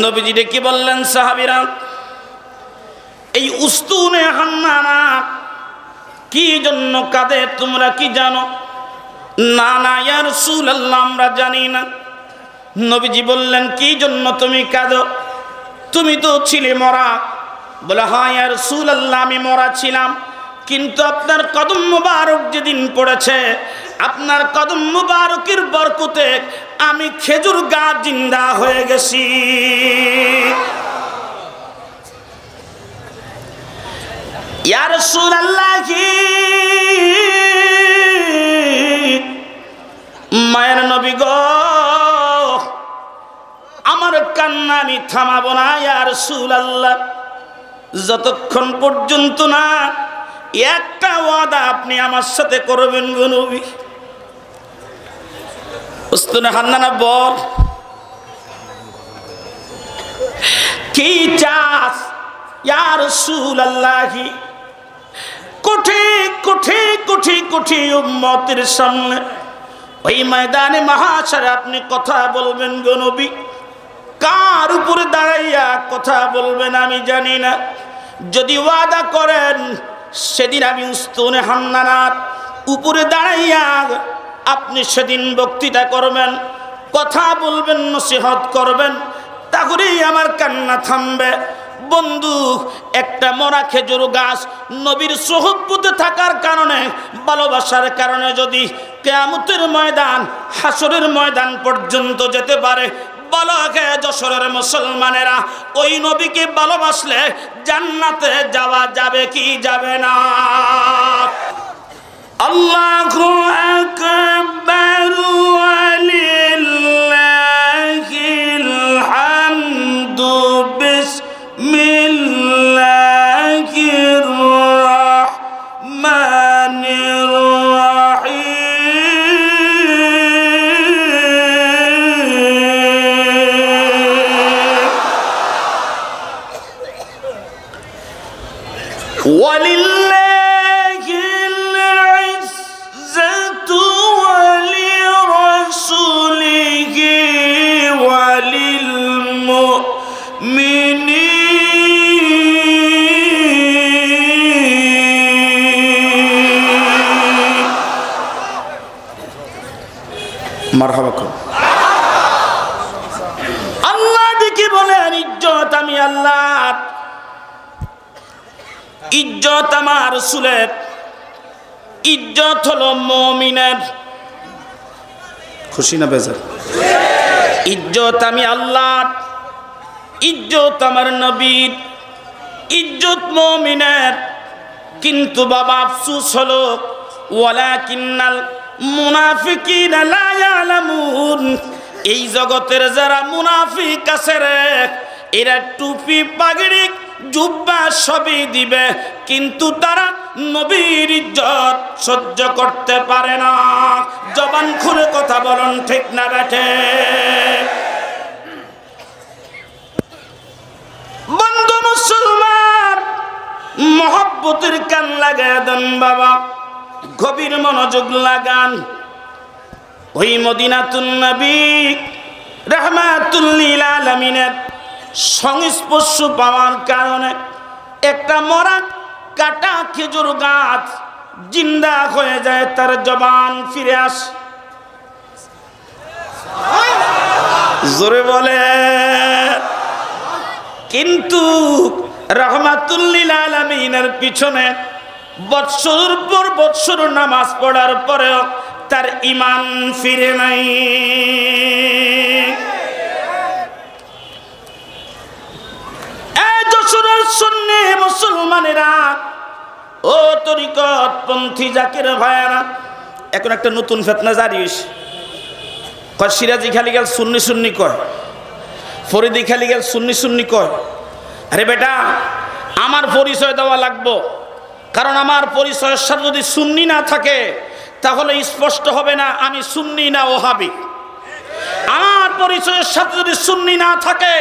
নবীজি ডেকে বললেন, সাহাবীরা, এই উস্তুনে হান্নানা কি জন্য কাঁদে তোমরা কি জানো? না না ইয়া রাসূলুল্লাহ, আমরা জানি না। নবীজি বললেন, কি জন্য তুমি কাঁদো? তুমি তো ছিলে মরা। বলে, হ্যাঁ ইয়া রাসূলুল্লাহ, আমি মরা ছিলাম, কিন্তু আপনার কদম মুবারক যেদিন পড়েছে, আপনার কদম মুবারকের বরকতে আমি খেজুর গাছ জিন্দা হয়ে গেছি। ইয়া রাসূলুল্লাহ, মায়ের নবী গো, আমার কান্না আমি থামাবো না ইয়া রাসূলুল্লাহ, যতক্ষণ পর্যন্ত না একটা ওয়াদা আপনি আমার সাথে করবেন গো নবী। উস্তুনে হান্নানা বল, কি চাস ইয়া রাসূলুল্লাহ? কোটি কোটি কোটি কোটি উম্মতের সামনে ওই ময়দানে মাহশারে আপনি কথা বলবেন গো নবী। কার উপরে দাঁড়াইয়া কথা বলবেন আমি জানি না। যদি ওয়াদা করেন, সেদিন আমি উস্তুনে হান্নানার উপরে দাঁড়াইয়া আপনি সেদিন বক্তৃতা করবেন, কথা বলবেন, নসিহত করবেন, তাহলেই আমার কান্না থামবে। বন্ধু, একটা মরা খেজুর গাছ নবীর সোহবতে থাকার কারণে, ভালোবাসার কারণে যদি কিয়ামতের ময়দান, হাসরের ময়দান পর্যন্ত যেতে পারে, বলো হে যশোরের মুসলমানেরা, ওই নবীকে ভালোবাসলে জান্নাতে যাওয়া যাবে কি যাবে না? আল্লাহু আকবার ওয়া লিল্লাহিল হামদু বিসমিল্লাহির রাহমানির ولله العزة ولرسوله وللمؤمنين। মারহাবা করুন। আল্লাহ দেখি বলেন, ইজ্জত আমি আল্লাহ, ইজ্জত আমার রাসূলের, ইজ্জত হলো মুমিনের। খুশি না বেজার? ইজ্জত আমি আল্লাহর, ইজ্জত আমার নবীর, ইজ্জত মুমিনের। কিন্তু বাবা আফসোস হলো, ওয়ালাকিন্নাল মুনাফিকিনা লা ইয়ালামুন, এই জগতের যারা মুনাফিক আছে রে, এরা টুপি পাগড়ি জুব্বা সবই দিবে, কিন্তু তারা নবীর ইজ্জত সহ্য করতে পারে না। জবান খুলে কথা বলুন, ঠিক না বেঠে? বন্ধু মুসলমান, মহব্বতের কান লাগায় দেন বাবা, গভীর মনোযোগ লাগান। ওই মদিনাতুন নবী রাহমাতুল লিল আলামিনের সংস্পর্শ পাওয়ার কারণে একটা মরা কাটা খেজুর গাছ জিন্দা হয়ে যায়, তার জবান ফিরে আসে। জোরে বলে। কিন্তু রাহমাতুল লিল আলামিনের পিছনে বৎসর পর বৎসর নামাজ পড়ার পরেও তার ঈমান ফিরে নাই। সুন্নি মুসলমানেরা, ও তরিকত পন্থী জাকির ভাইয়ারা, এখন একটা নতুন ফিতনা জারি হইছে। কয় সিরাজি খালি গেল সুন্নি সুন্নি কয়, ফরিদি খালি গেল সুন্নি সুন্নি কয়। আরে বেটা, আমার পরিচয় দেওয়া লাগবো, কারণ আমার পরিচয়ের সাথে যদি সুন্নি না থাকে তাহলে স্পষ্ট হবে না আমি সুন্নি না ওহাবি। আমার পরিচয়ের সাথে যদি সুন্নি না থাকে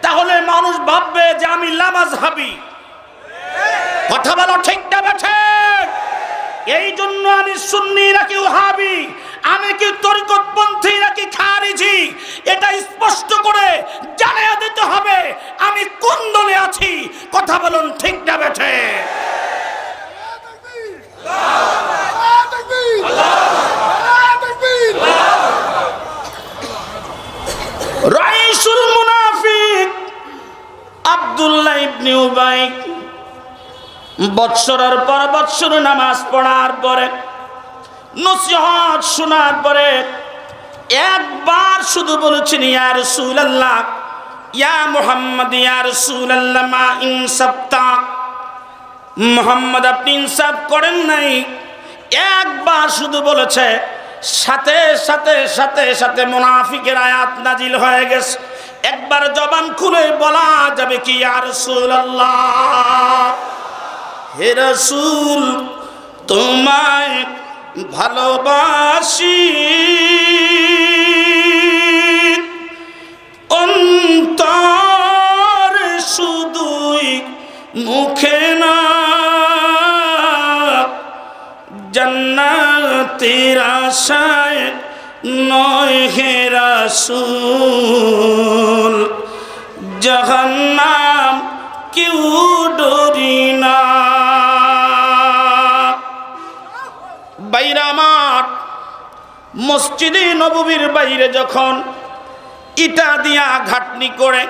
তাহলে মানুষ ভাববে যে আমি লামাযহাবি। কথা বলো ঠিক না বেঠে? এই জন্য আমি সুন্নি নাকি ওহাবি, আমি কি তরিকতপন্থী নাকি খারিজি, এটা স্পষ্ট করে জানিয়ে দিতে আমি কোন দলে আছি? কথা বলুন ঠিক না বেঠে? রাইসুল মুনাফিক আব্দুল্লাহ ইবনে উবাই বৎসরের পর বৎসর নামাজ পড়ার পরে, নসিহত শোনার পরে একবার শুধু বলেছেন, ইয়া রাসূলুল্লাহ, ইয়া মুহাম্মদ, ইয়া রাসূলুল্লাহ, মা ইনসাফতা, মুহাম্মদ আপনি ইনসাফ করেন নাই। একবার শুধু বলেছে, সাথে সাথে সাথে সাথে মুনাফিকের আয়াত নাজিল হয়ে গেছে। একবার জবান খুলে বলা যাবে কি, ইয়া রাসূলুল্লাহ, হে রাসূল তোমায় ভালোবাসি, অন্তর শুধুই মুখে না, জান্নাতের আশায় নয় হে রাসূল, জাহান্নাম কেউ ডরি না। বাইরে আমার মসজিদে নববীর বাইরে যখন ইটা দিয়া ঘাটনি করে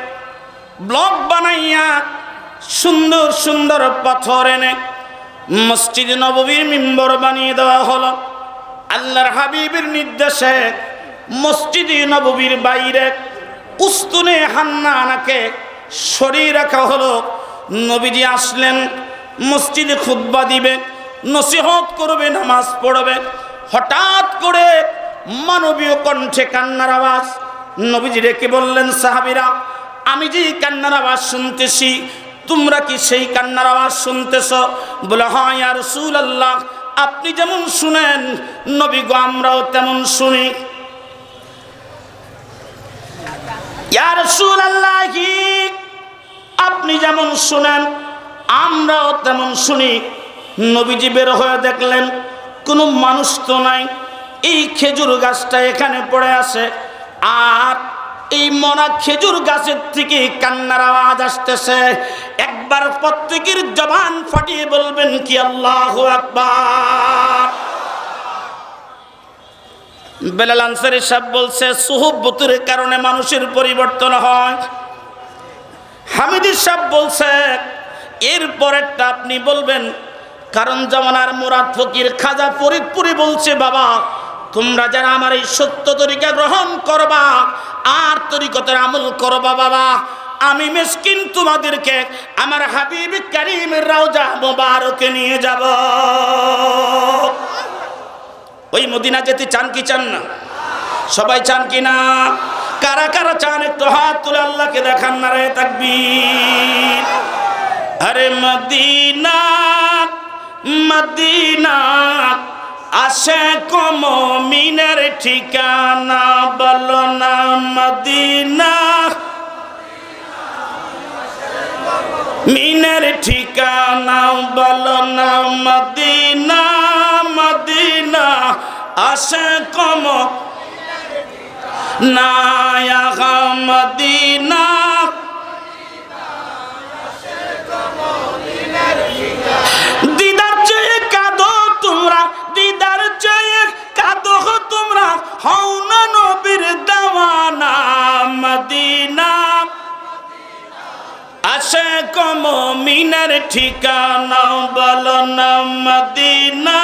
ব্লক বানাইয়া সুন্দর সুন্দর পাথর এনে মসজিদে নববীর মিম্বর বানিয়ে দেওয়া হলো, আল্লাহর হাবিবের নির্দেশে মসজিদে নববীর বাইরে উস্তুনে হান্নানাকে সরিয়ে রাখা হলো। নবীজি আসলেন, মসজিদে খুতবা দিবে, নসিহত করবে, নামাজ পড়বে। হঠাৎ করে মানবীয় কণ্ঠে কান্নার আওয়াজ। নবীজি রেখে বললেন, সাহাবীরা আমি যে কান্নার আওয়াজ শুনতেছি, তোমরা কি সেই কান্নার আওয়াজ শুনতেছ? বলে, হ্যাঁ ইয়া রাসূলুল্লাহ, আপনি যেমন শুনেন নবী গো আমরাও তেমন শুনি। ইয়া রাসূলুল্লাহ, আপনি যেমন শুনেন আমরাও তেমন শুনি। নবীজি বের হয়ে দেখলেন কোনো মানুষ তো নাই, এই খেজুর গাছটা এখানে পড়ে আছে, আর এই মরা খেজুর গাছের থেকে কান্নার আওয়াজ আসতেছে। একবার প্রত্যেকের জবান ফাটিয়ে বলবেন কি আল্লাহু আকবার। বেলাল আনসারী সাহেব বলছে, সুহবতের কারণে মানুষের পরিবর্তন হয়। হামিদি সাহেব বলছে, এরপরেরটা আপনি বলবেন। কারণ জামানার মুরাদ ফকির খাজা ফরিদপুরি বলছে, বাবা তোমরা যারা আমার এই সত্য তরিকা গ্রহণ করবা আর তরিকতের আমল করবা, বাবা আমি মিসকিন তোমাদেরকে আমার হাবিব কারীমের রওজা মুবারকে নিয়ে যাব। ওই মদিনা যেতে চান কি চান না? সবাই চান কি না? কারা কারা চান একটু হাত তুলে আল্লাহকে দেখান, নারে তাকবীর। আরে মদিনা মদিনা আশিক মুমিনের ঠিকানা, বলো না মদিনা মিনের ঠিকানা, বলো না মদিনা মদিনা আশিক না ইয়া মদিনা। দিদার চেয়ে কাঁদো তোমরা, দিদার চেয়ে কাঁদো তোমরা, হও না নবীর দেওয়ানা, মদিনা আশিক মুমিনের ঠিকানা, বলো না মদিনা।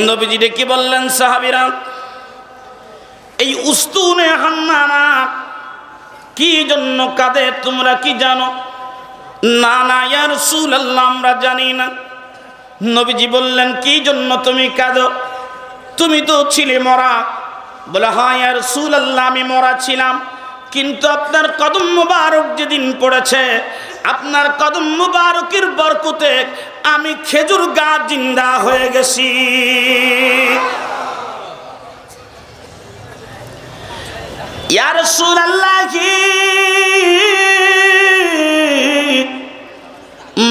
নবীজি ডেকে বললেন, সাহাবীরা এই উস্তুনে হান্নানা কি জন্য কাঁদে তোমরা কি জানো? না না ইয়া রাসূলুল্লাহ, আমরা জানি না। নবীজি বললেন, কি জন্য তুমি কাঁদো? তুমি তো ছিলে মরা। বলে, হ্যাঁ ইয়া রাসূলুল্লাহ, আমি মরা ছিলাম, কিন্তু আপনার কদম মুবারক যেদিন পড়েছে, আপনার কদম মুবারকের বরকতে আমি খেজুর গাছ জিন্দা হয়ে গেছি। ইয়া রাসূলুল্লাহ,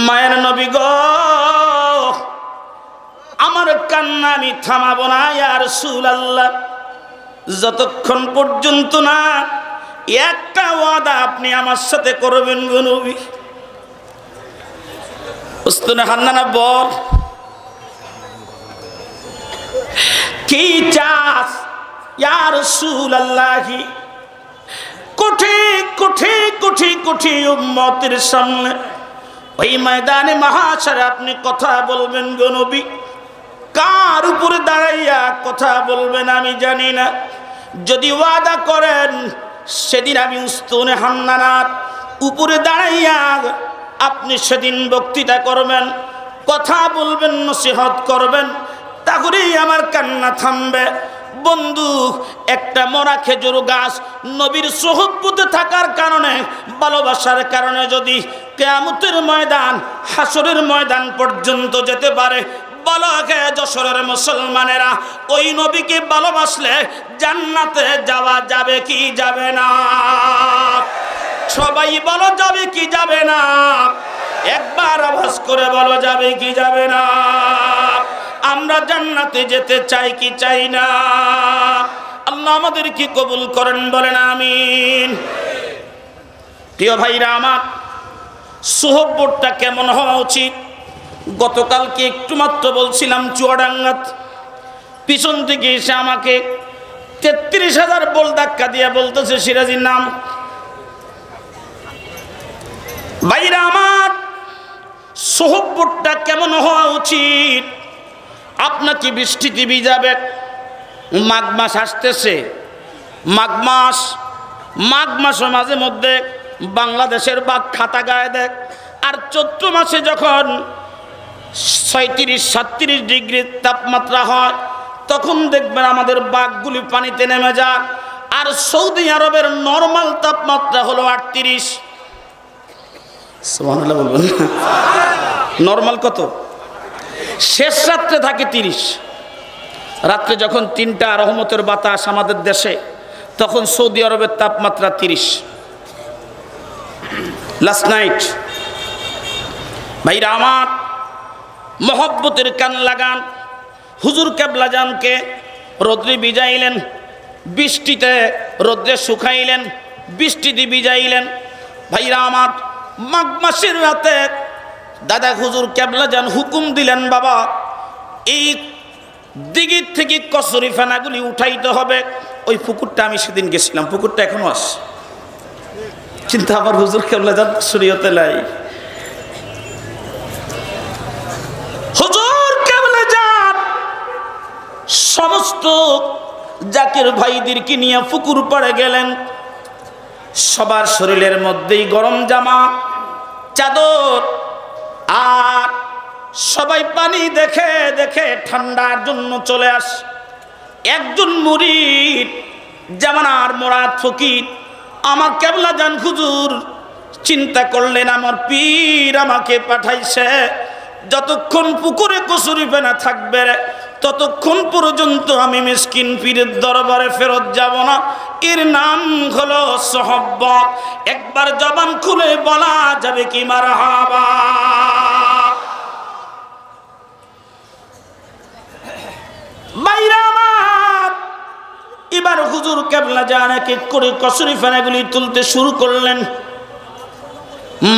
মায়ের নবী গো, আমার কান্না আমি থামাবো না। ইয়া রাসূলুল্লাহ, যতক্ষণ পর্যন্ত না একটা ওয়াদা আপনি আমার সাথে করবেন গো নবী। উস্তাদ হান্নানা বল, কি চাস ইয়া রাসূলুল্লাহ? কোটি কোটি কোটি কোটি উম্মতের সামনে ওই ময়দানে মাহশারে আপনি কথা বলবেন গো নবী। কার উপরে দাঁড়াইয়া কথা বলবেন আমি জানি না। যদি ওয়াদা করেন সেদিন আমি উস্তাদ হান্নানার উপরে দাঁড়াইয়া আপনি সেদিন বক্তৃতা করবেন, কথা বলবেন, নসিহত করবেন, তাহলেই আমার কান্না থামবে। বন্ধু, একটা মরা খেজুর গাছ নবীর সোহবতে থাকার কারণে, ভালোবাসার কারণে যদি কিয়ামতের ময়দান, হাসরের ময়দান পর্যন্ত যেতে পারে, বলো হে যশোরের মুসলমানেরা, ওই নবীকে ভালোবাসলে জান্নাতে যাওয়া যাবে কি যাবে না? সবাই বলো যাবে কি যাবে না? একবার আওয়াজ করে বলো যাবে কি যাবে না? আমরা জান্নাতে যেতে চাই কি চাই না? আল্লাহ আমাদের কি কবুল করেন, বলেন আমিন। প্রিয় ভাইরা আমার, সোহবতটা কেমন হওয়া উচিত? গতকালকে একটু মাত্র বলছিলাম, চুয়াডাঙ্গাত পিছন থেকে এসে আমাকে ৩৩,০০০ বল ধাক্কা দিয়ে বলতেছে সিরাজির নাম। ভাইরা আমার, সোহবতটা কেমন হওয়া উচিত? আপনাকে বৃষ্টিতে ভিজাবে, মাঘ মাস আসতেছে, মাঘ মাসও মাঝে মধ্যে বাংলাদেশের বাঘ খাতা গায়ে দেয়। আর চৈত্র মাসে যখন ৩৭-৩৭ ডিগ্রি তাপমাত্রা হয়, তখন দেখবেন আমাদের বাঘগুলি পানিতে নেমে যায়। আর সৌদি আরবের নর্মাল তাপমাত্রা হলো ৩৮। সুবহানাল্লাহ বলবেন। নর্মাল কত? শেষ রাত্রে থাকে ৩০। রাত্রে যখন ৩টা রহমতের বাতাস আমাদের দেশে, তখন সৌদি আরবের তাপমাত্রা ৩০। লাস্ট নাইট ভাইরা আমার, মহব্বতের কান লাগান। হুজুর কেবলা জানকে রোদ্রে ভিজাইলেন, বৃষ্টিতে রোদ্রে শুকাইলেন, বৃষ্টিতে ভিজাইলেন। ভাইরা আমার, মাঘ মাসের রাতে দাদা হুজুর কেবলা জান হুকুম দিলেন, বাবা এই দিঘির থেকে কচুরি ফেনাগুলি উঠাইতে হবে। ওই পুকুরটা আমি সেদিন গেছিলাম, পুকুরটা এখনো আছে, কিন্তু আমার হুজুর কেবলা জান শরীয়তে নাই। হুজুর কেবলা জান সমস্ত জাকির ভাইদেরকে নিয়ে পুকুর পাড়ে গেলেন। সবার শরীরের মধ্যেই গরম জামা, চাদর, আর সবাই পানি দেখে দেখে ঠান্ডার জন্য চলে আস। একজন মুরিদ জামানার মোরাদ ফকির আমার কেবলা জান হুজুর চিন্তা করলেন, আমার পীর আমাকে পাঠাইছে, যতক্ষণ পুকুরে কচুরি ফেনা থাকবে ততক্ষণ পর্যন্ত আমি মিসকিন পীরের দরবারে ফেরত যাব না। এর নাম হলো সোহবত। একবার জবান খুলে বলা যাবে কি মারহাবা? বাইরে আমার, এবার হুজুর কেবলা জান এক এক করে কচুরি ফেনাগুলি তুলতে শুরু করলেন।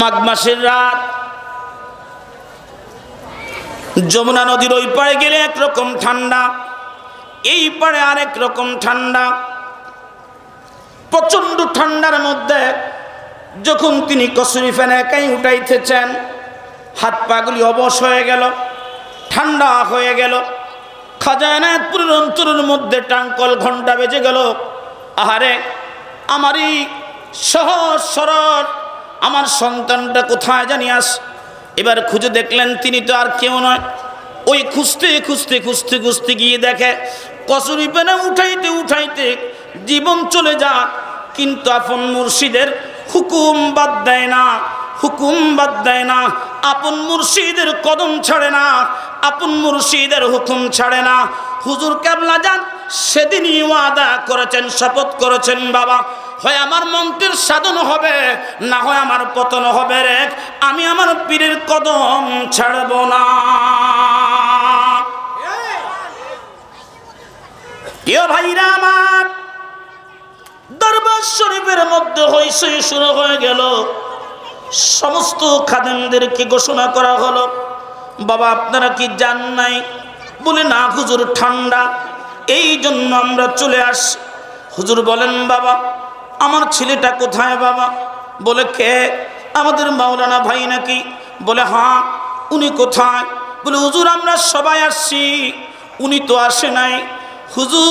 মাঘ মাসের রাত, যমুনা নদীর ওই পাড়ে গেলে একরকম ঠান্ডা, এই পাড়ে আরেক রকম ঠান্ডা। প্রচন্ড ঠান্ডার মধ্যে যখন তিনি কচুরি ফেনা একাই উঠাইতেছেন, হাত পাগুলি অবশ হয়ে গেল, ঠান্ডা হয়ে গেল। খাজা এনায়েতপুরের অন্তরের মধ্যে টাঙ্কল ঘন্টা বেজে গেল। আহারে, আমারই সহজ সরল আমার সন্তানটা কোথায় জানি আস। এবার খুঁজে দেখলেন তিনি তো আর কেউ নয়। ওই খুঁজতে খুঁজতে খুঁজতে খুঁজতে গিয়ে দেখে কচুরি ফেনা উঠাইতে উঠাইতে জীবন চলে যা, কিন্তু আপন মুর্শিদের হুকুম বাদ দেয় না, হুকুম বাদ দেয় না। আপন মুর্শিদের কদম ছাড়ে না, আপন মুর্শিদের হুকুম ছাড়ে না। হুজুর কেবলা জান সেদিনই ওয়াদা করেছেন, শপথ করেছেন, বাবা হয় আমার মন্ত্রের সাধন হবে, না হয় আমার পতন হবে রে, আমি আমার পীরের কদম ছাড়ব না। প্রিয় ভাইরা আমার, দরবার শরীফের মধ্যে হইচই শুরু হয়ে গেল। সমস্ত খাদেমদেরকে ঘোষণা করা হলো, বাবা আপনারা কি যান নাই? বলে না হুজুর, ঠান্ডা, এই জন্য আমরা চলে আসি। হুজুর বলেন, বাবা আমার ছেলেটা কোথায়? বাবা বলে, কে? আমাদের মাওলানা ভাই নাকি? বলে, হ্যাঁ। উনি কোথায়? বলে, হুজুর আমরা সবাই আসছি, উনি তো আসে নাই। হুজুর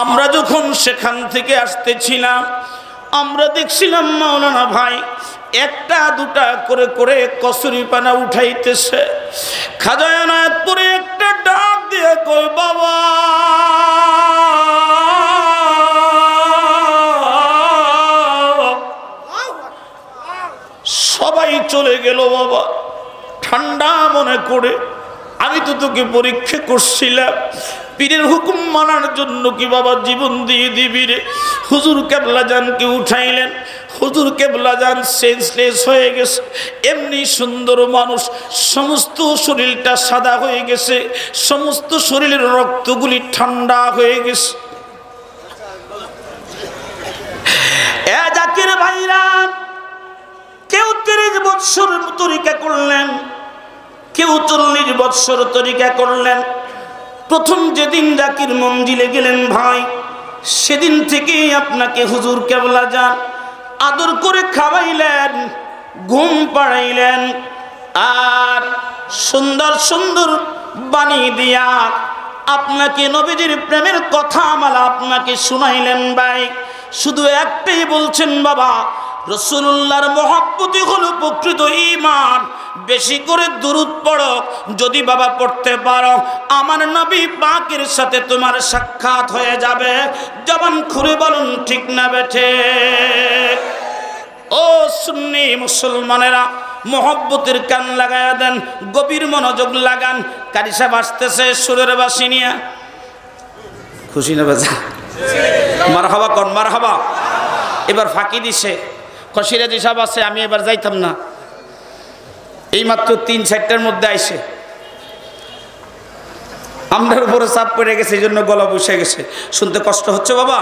আমরা যখন সেখান থেকে আসতেছিলাম, আমরা দেখছিলাম মাওলানা ভাই একটা দুটা করে করে কসুরি পানা উঠাইতেছে। খাজা এনায়েতপুরে একটা ডাক দিয়ে কই, বাবা সবাই চলে গেল। বাবা ঠান্ডা মনে করে আমি তো তোকে পরীক্ষা করছিলাম, পীরের হুকুম মানার জন্য কি বাবা জীবন দিয়ে দিবি রে? হুজুর কেবলা জানকে উঠাইলেন। হুজুর কেবলা জান সেন্সলেস হয়ে গেছে। এমনি সুন্দর মানুষ, সমস্ত শরীরটা সাদা হয়ে গেছে, সমস্ত শরীরের রক্তগুলি ঠান্ডা হয়ে গেছে। এ জাকির ভাইরা, কেউ 30 বৎসর তরিকা করলেন, কেউ 40 বৎসর তরিকা করলেন। প্রথম যেদিন জাকির মঞ্জিলে গেলেন ভাই, সেদিন থেকেই আপনাকে হুজুর কেবলা যান আদর করে খাওয়াইলেন, ঘুম পাড়াইলেন, আর সুন্দর সুন্দর বাণী দিয়া আপনাকে নবীজির প্রেমের কথা মালা আপনাকে শুনাইলেন। ভাই শুধু একটাই বলছেন, বাবা রাসূলুল্লাহর মহব্বতই হলো প্রকৃত ঈমান। বেশি করে দুরূদ পড়ো, যদি বাবা পড়তে পারো আমার নবী পাকের সাথে তোমার সাক্ষাৎ হয়ে যাবে। জবান খুলে বলুন ঠিক না বেঠে? ও সুন্নি মুসলমানেরা, মহব্বতের কান লাগায়া দেন, গভীর মনোযোগ লাগান। কারি সাহেব আসতেছে সুরের বাঁশি নিয়ে। খুশি না বাজা? মারহাবা কোন মারহাবা। এবার ফাঁকি দিছে, কসিরাজি সাহেব আছে, আমি এবার যাইতাম না। এই মাত্র 3-4টার মধ্যে আইসে আমরার উপরে চাপ পড়ে গেছে, এই জন্য গলা বসে গেছে, শুনতে কষ্ট হচ্ছে বাবা।